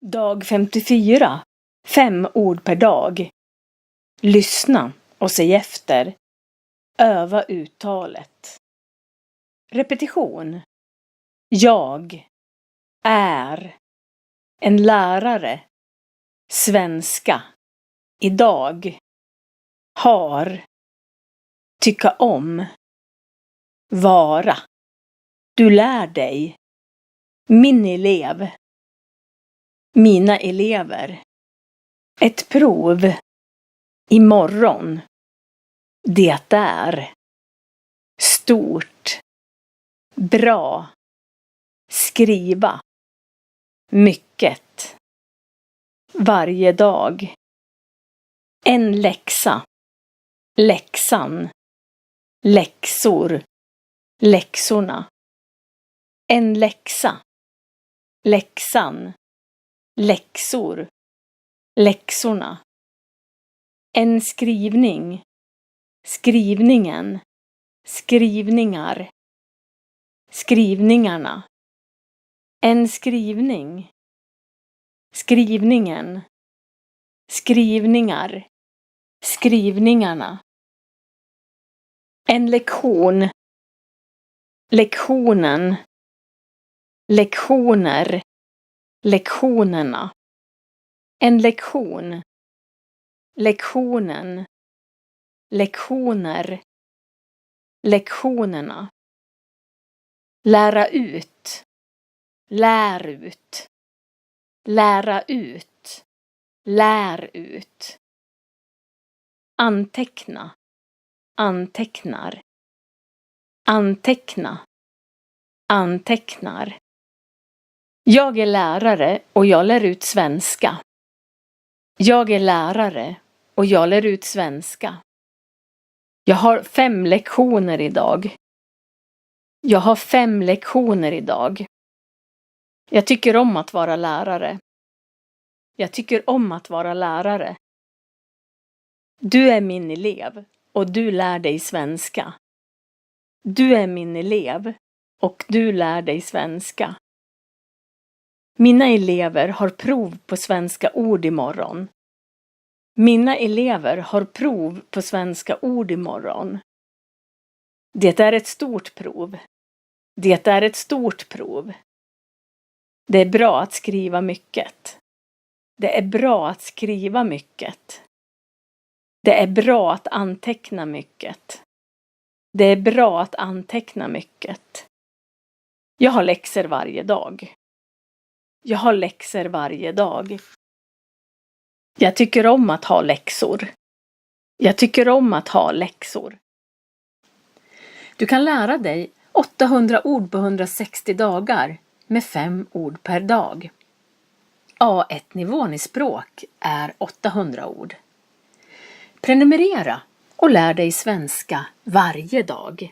Dag 54. 5 ord per dag. Lyssna och säg efter. Öva uttalet. Repetition. Jag är en lärare. Svenska. Idag. Har. Tycka om. Vara. Du lär dig. Min elev. Mina elever. Ett prov. Imorgon. Det är. Stort. Bra. Skriva. Mycket. Varje dag. En läxa. Läxan. Läxor. Läxorna. En läxa. Läxan. Läxor. Läxorna. En skrivning. Skrivningen. Skrivningar. Skrivningarna. En skrivning. Skrivningen. Skrivningar. Skrivningarna. En lektion. Lektionen. Lektioner. Lektionerna. En lektion. Lektionen. Lektioner. Lektionerna. Lära ut. Lär ut. Lära ut. Lär ut. Anteckna. Antecknar. Anteckna. Antecknar. Jag är lärare och jag lär ut svenska. Jag är lärare och jag lär ut svenska. Jag har 5 lektioner idag. Jag har 5 lektioner idag. Jag tycker om att vara lärare. Jag tycker om att vara lärare. Du är min elev och du lär dig svenska. Du är min elev och du lär dig svenska. Mina elever har prov på svenska ord imorgon. Mina elever har prov på svenska ord imorgon. Det är ett stort prov. Det är ett stort prov. Det är bra att skriva mycket. Det är bra att skriva mycket. Det är bra att anteckna mycket. Det är bra att anteckna mycket. Jag har läxor varje dag. Jag har läxor varje dag. Jag tycker om att ha läxor. Jag tycker om att ha läxor. Du kan lära dig 800 ord på 160 dagar med 5 ord per dag. A1-nivån i språk är 800 ord. Prenumerera och lär dig svenska varje dag.